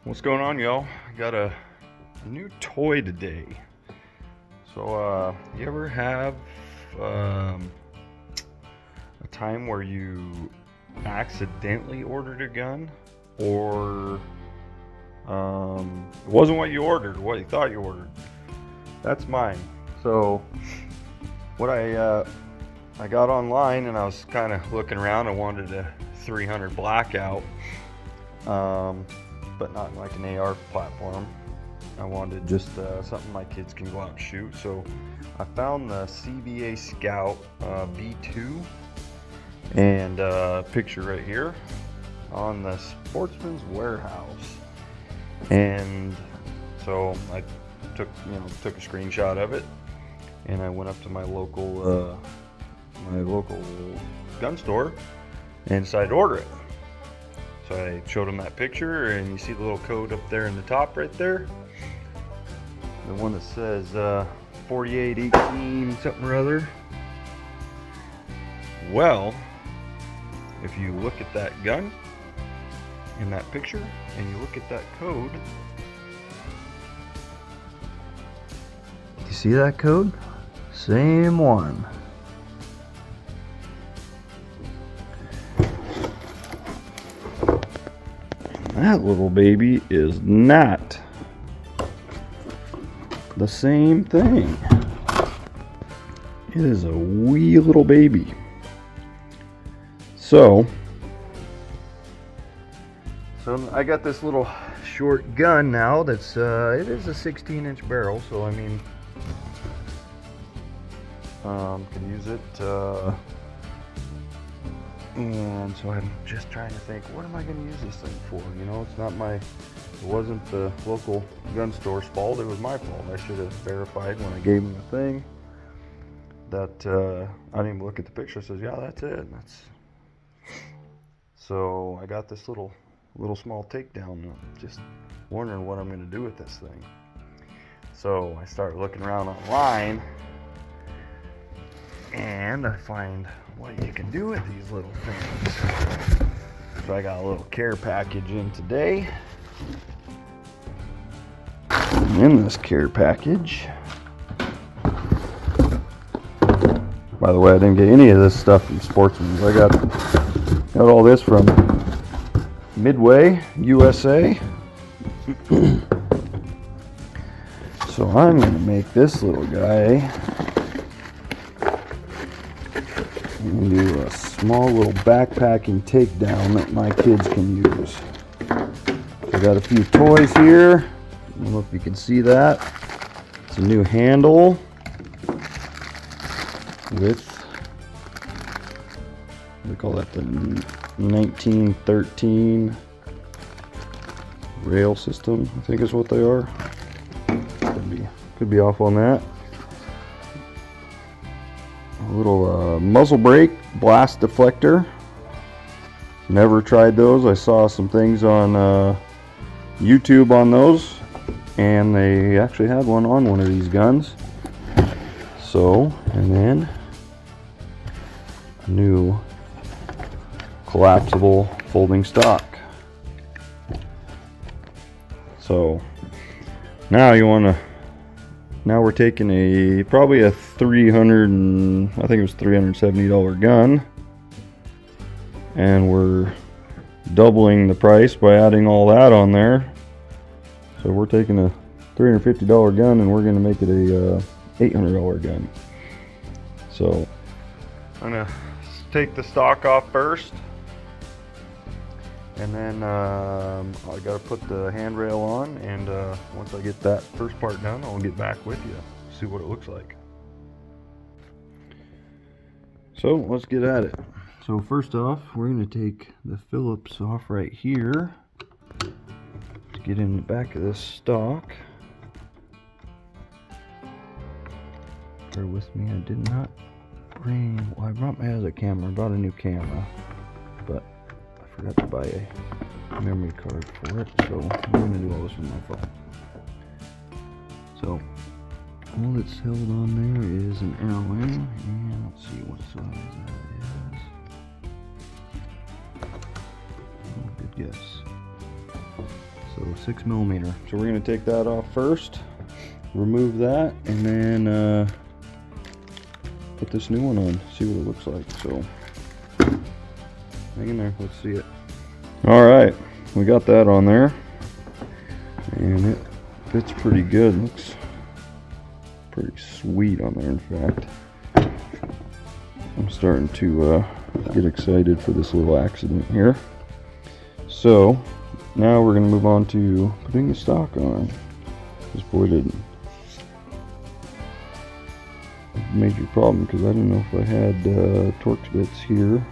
What's going on, y'all? Got a new toy today. So you ever have a time where you accidentally ordered a gun, or it wasn't what you ordered, what you thought you ordered? That's mine. So what I got online, and I was kind of looking around. I wanted a 300 Blackout, but not like an AR platform. I wanted just something my kids can go out and shoot. So I found the CVA Scout V2, and picture right here on the Sportsman's Warehouse. And so I took a screenshot of it, and I went up to my local gun store and decided to order it. So I showed them that picture, and you see the little code up there in the top right there, the one that says 4818 something or other. Well, if you look at that gun in that picture and you look at that code, you see that code? Same one. That little baby is not the same thing. It is a wee little baby. So I got this little short gun now that's it is a 16-inch barrel, so I mean can use it, and so I'm just trying to think, what am I going to use this thing for? You know, it wasn't the local gun store's fault, it was my fault. I should have verified when I gave them the thing that I didn't even look at the picture. It says, yeah, that's it. So I got this little small takedown, just wondering what I'm going to do with this thing. So I started looking around online, and I find what you can do with these little things. So I got a little care package in today. And in this care package, by the way, I didn't get any of this stuff from Sportsman's. I got all this from Midway, USA. So I'm going to make this little guy and do a small little backpacking takedown that my kids can use. I got a few toys here. I don't know if you can see that. It's a new handle with, what do they call that, the 1913 rail system, I think is what they are. Could be off on that. A little muzzle brake blast deflector. Never tried those. I saw some things on YouTube on those, and they actually had one on one of these guns. So, and then a new collapsible folding stock. So now now we're taking probably a $370 gun, and we're doubling the price by adding all that on there. So we're taking a $350 gun, and we're going to make it a $800 gun. So I'm going to take the stock off first, and then I got to put the handrail on, and once I get that first part done, I'll get back with you, see what it looks like. So let's get at it. So first off, we're going to take the Phillips off right here to get in the back of this stock. Bear with me, I did not bring, well, I brought my other camera. I brought a new camera, but I forgot to buy a memory card for it, so I'm going to do all this with my phone. So all that's held on there is an Allen, and let's see what size that is. Oh, good guess. So 6mm. So we're gonna take that off first, remove that, and then put this new one on, see what it looks like. So hang in there, let's see it. All right, we got that on there, and it fits pretty good. Looks pretty sweet on there, in fact. I'm starting to get excited for this little accident here. So now we're going to move on to putting the stock on. This boy didn't. Major problem because I didn't know if I had Torx bits here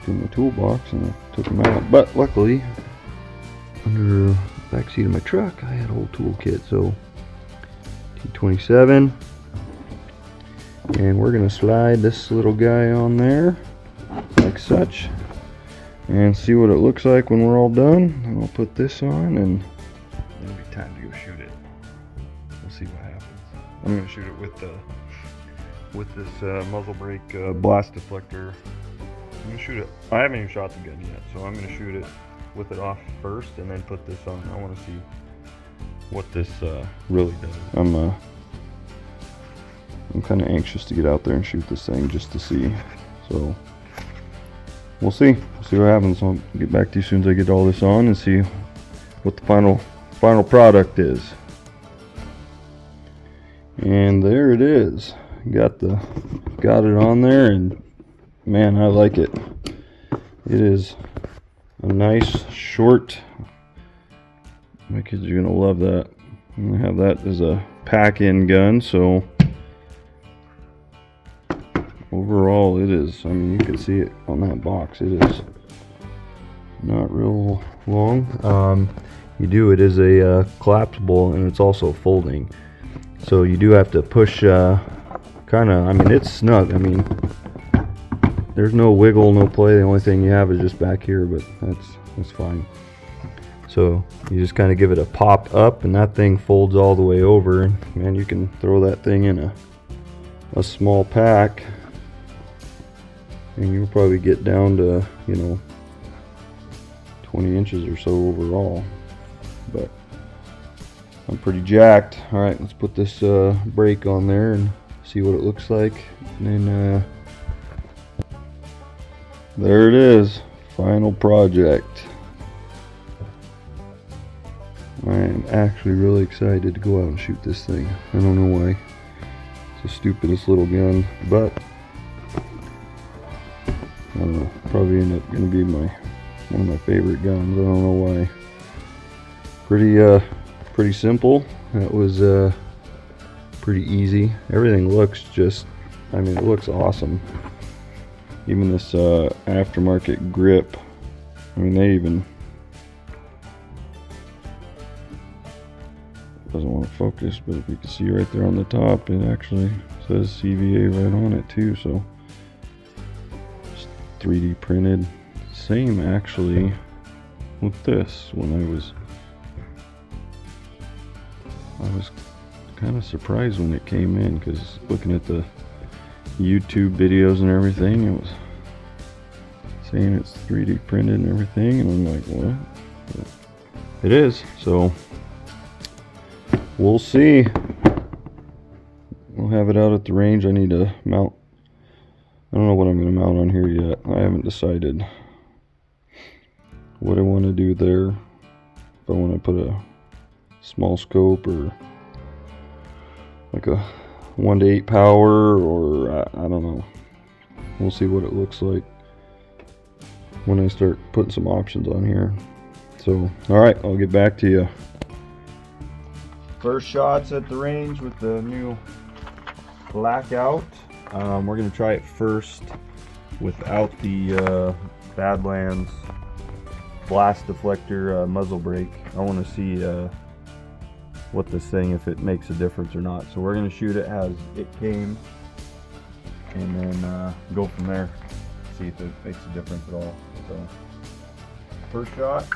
in the toolbox, and I took them out. But luckily, under the back seat of my truck, I had a whole toolkit. So T27, and we're going to slide this little guy on there like such, and see what it looks like when we're all done. And I'll put this on, and it'll be time to go shoot it. We'll see what happens. I'm going to shoot it with this muzzle brake blast deflector. I'm going to shoot it. I haven't even shot the gun yet, so I'm going to shoot it with it off first, and then put this on. I want to see what this really does. I'm kind of anxious to get out there and shoot this thing just to see. So we'll see. We'll see what happens. I'll get back to you as soon as I get all this on and see what the final product is. And there it is. Got it on there, and man, I like it. It is a nice short. My kids are gonna love that. I'm gonna have that as a pack-in gun. So overall, it is. I mean, you can see it on that box. It is not real long. It is a collapsible, and it's also folding. So you do have to push. Kind of. I mean, it's snug. I mean, there's no wiggle, no play. The only thing you have is just back here, but that's fine. So you just kind of give it a pop up, and that thing folds all the way over, and man, you can throw that thing in a small pack, and you'll probably get down to 20 inches or so overall. But I'm pretty jacked. All right, let's put this brake on there and see what it looks like, and then there it is, final project. I am actually really excited to go out and shoot this thing. I don't know why. It's the stupidest little gun, but I don't know, probably end up going to be one of my favorite guns. I don't know why. Pretty simple. That was pretty easy. Everything looks it looks awesome. Even this aftermarket grip. I mean, they even doesn't want to focus, but if you can see right there on the top, it actually says CVA right on it too. So it's 3D printed. Same actually with this. When I was kind of surprised when it came in, because looking at the YouTube videos and everything, it was saying it's 3D printed and everything, and I'm like, what? But it is. So we'll see. We'll have it out at the range. I need to mount. I don't know what I'm going to mount on here yet. I haven't decided what I want to do there. If I want to put a small scope or like a 1:8 power, or I don't know. We'll see what it looks like when I start putting some options on here. So, alright, I'll get back to you. First shots at the range with the new Blackout. We're going to try it first without the Badlands blast deflector muzzle brake. I want to see what this thing, if it makes a difference or not. So we're going to shoot it as it came, and then go from there, see if it makes a difference at all. So first shot.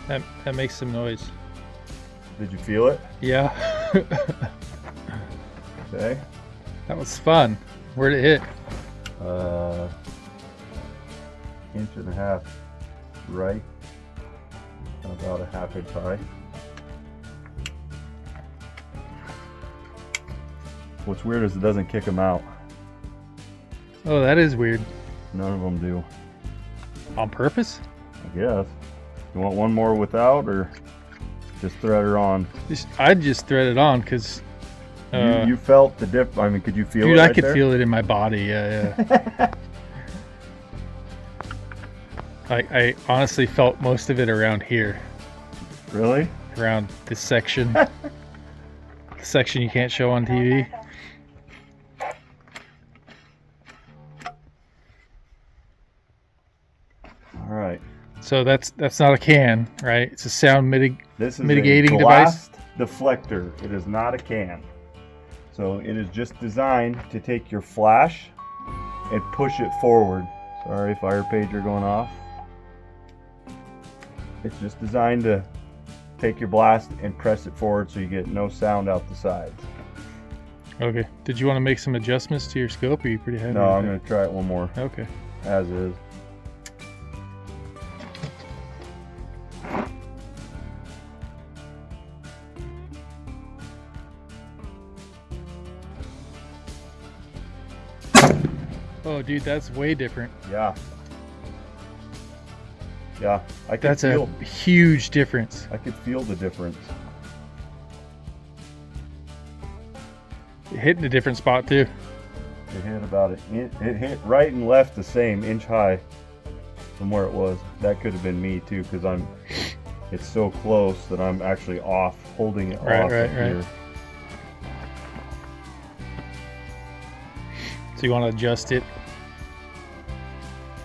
That makes some noise. Did you feel it? Yeah. Okay. That was fun. Where'd it hit? 1.5 inches right, and about a 1/2 inch high. What's weird is it doesn't kick them out. Oh, that is weird. None of them do. On purpose? I guess. You want one more without, or just thread her on? I'd just thread it on because. You felt the dip. I mean, could you feel it? Dude, right I could there? feel it in my body. Yeah. I honestly felt most of it around here. Really? Around this section. The section you can't show on TV. All right. So that's not a can, right? It's a sound This is mitigating a device. blast deflector. It is not a can. So it is just designed to take your flash and push it forward. Sorry, fire pager going off. It's just designed to take your blast and press it forward so you get no sound out the sides. Okay. Did you want to make some adjustments to your scope? Or are you pretty happy? No, with I'm that? going to try it one more. Okay. As is. Oh, dude, that's way different. Yeah. Yeah. That's a huge difference. I could feel the difference. It hit in a different spot too. It hit about it hit right and left the same, inch high from where it was. That could have been me too, because it's so close that I'm actually off, holding it off here. So you want to adjust it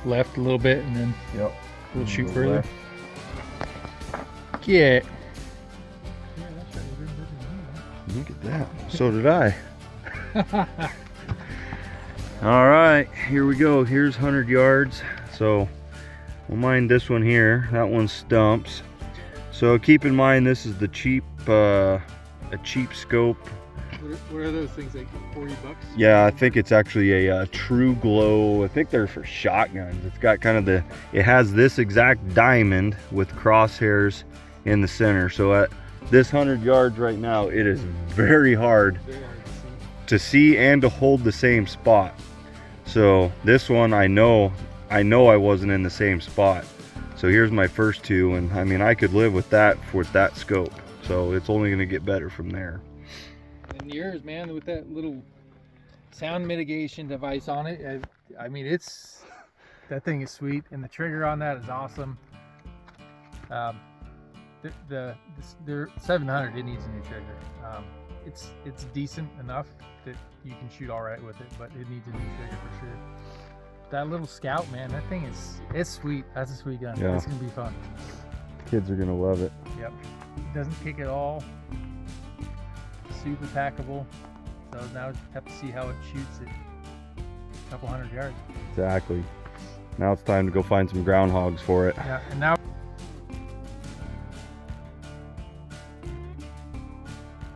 left a little bit and then we'll shoot further. Left. Yeah. Look at that. So did I. All right, here we go. Here's 100 yards. So we'll mine this one here. That one stumps. So keep in mind, this is the cheap, a cheap scope. What are those things, like 40 bucks? Yeah, I think it's actually a True Glow. I think they're for shotguns. It's got kind of it has this exact diamond with crosshairs in the center. So at this 100 yards right now, it is very hard to see and to hold the same spot. So this one, I know I wasn't in the same spot. So here's my first two, and I mean, I could live with that scope. So it's only gonna get better from there. And yours, man, with that little sound mitigation device on it, I mean, that thing is sweet, and the trigger on that is awesome. The 700, it needs a new trigger. It's decent enough that you can shoot all right with it, but it needs a new trigger for sure. That little Scout, man, that thing it's sweet. That's a sweet gun. Yeah. It's gonna be fun. Kids are gonna love it. Yep. Doesn't kick at all. Super packable. So now we have to see how it shoots at a couple 100 yards. Exactly. Now it's time to go find some groundhogs for it. Yeah, and now